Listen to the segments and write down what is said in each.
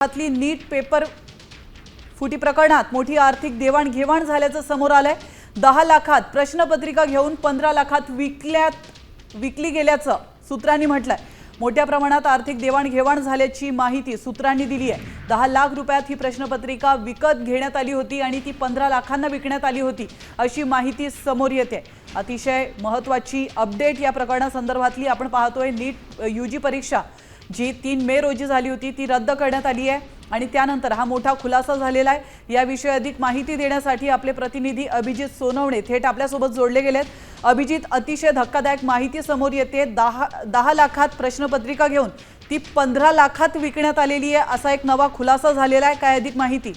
ली नीट paper फुटी प्रकरणात मोठी आर्थिक देवाणघेवाण झाल्याचं समोर आलंय। 10 लाखात प्रश्नपत्रिका घेऊन 15 लाखात विकली गेल्याचं सूत्रांनी म्हटलंय। मोठ्या प्रमाणात आर्थिक देवाणघेवाण झाल्याची माहिती सूत्रांनी दिली आहे। 10 लाख रुपयात ही प्रश्नपत्रिका विकत घेण्यात आली होती आणि ती 15 लाखांना विकण्यात आली होती अशी माहिती समोर येते। अतिशय महत्त्वाची अपडेट या प्रकरणासंदर्भातली आपण पाहतोय। नीट यूजी परीक्षा जी 3 मे रोजी झाली होती ती रद्द करण्यात आली आहे आणि त्यानंतर हा मोठा खुलासा झालेला आहे। याविषयी अधिक माहिती देण्यासाठी आपले प्रतिनिधी अभिजित सोनवणे थेट आपल्यासोबत जोडले गेलेत। अभिजित, अतिशय धक्कादायक माहिती समोर येते। 10 लाखात प्रश्नपत्रिका घेऊन ती 15 लाखात विकण्यात आलेली आहे असा एक नवा खुलासा झालेला आहे। काय अधिक माहिती?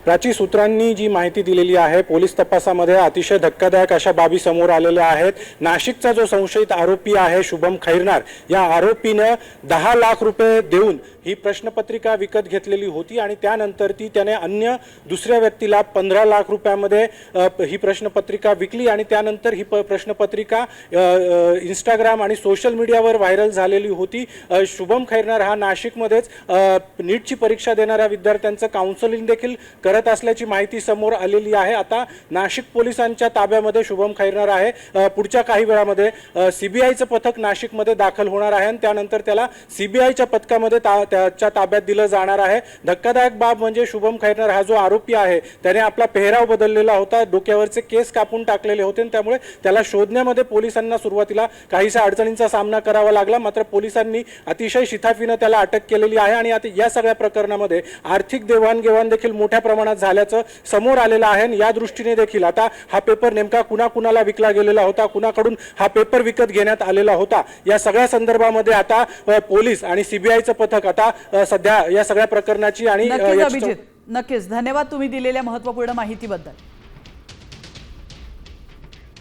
प्राची, सूत्रांनी जी माहिती दिलेली आहे, पोलीस तपासामध्ये अतिशय धक्कादायक अशा बाबी समोर आलेल्या आहेत। नाशिकचा जो संशयित आरोपी आहे शुभम खैरनार, या आरोपीने 10 लाख रुपये देऊन ही प्रश्नपत्रिका विकत घेतलेली होती आणि त्यानंतर त्याने अन्य दुसऱ्या व्यक्तीला 15 लाख रुपयामध्ये ही प्रश्नपत्रिका विकली आणि त्यानंतर ही प्रश्नपत्रिका इंस्टाग्राम आणि सोशल मीडियावर व्हायरल झालेली होती। शुभम खैरनार हा नाशिकमध्येच नीटची परीक्षा देणाऱ्या विद्यार्थ्यांचं काउन्सिलिंग देखील करत असल्याची माहिती समोर आलेली आहे। आता नाशिक पोलिसांच्या ताब्यामध्ये शुभम खैरनार आहे। पुढच्या काही वेळामध्ये सीबीआयचं पथक नाशिकमध्ये दाखल होणार आहे आणि त्यानंतर त्याला सीबीआयच्या पथकामध्ये त्याच्या ताब्यात दिलं जाणार आहे। धक्कादायक बाब म्हणजे शुभम खैरनार हा जो आरोपी आहे त्याने आपला पेहराव बदललेला होता, डोक्यावरचे केस कापून टाकलेले होते आणि त्यामुळे त्याला शोधण्यामध्ये पोलिसांना सुरुवातीला काहीशा अडचणींचा सामना करावा लागला। मात्र पोलिसांनी अतिशय शिताफीने त्याला अटक केलेली आहे आणि आता या सगळ्या प्रकरणामध्ये आर्थिक देवाणघेवाण देखील मोठ्या प्रमाणात झाल्याचं समोर आलेलं आहे आणि या दृष्टीने देखील आता हा पेपर नेमका कुणाकुणाला विकला गेलेला होता, कुणाकडून हा पेपर विकत घेण्यात आलेला होता, या सगळ्या संदर्भामध्ये आता पोलीस आणि सीबीआयचं पथक आता सध्या या सगळ्या प्रकरणाची आणि नक्कीच धन्यवाद तुम्ही दिलेल्या महत्त्वपूर्ण माहितीबद्दल।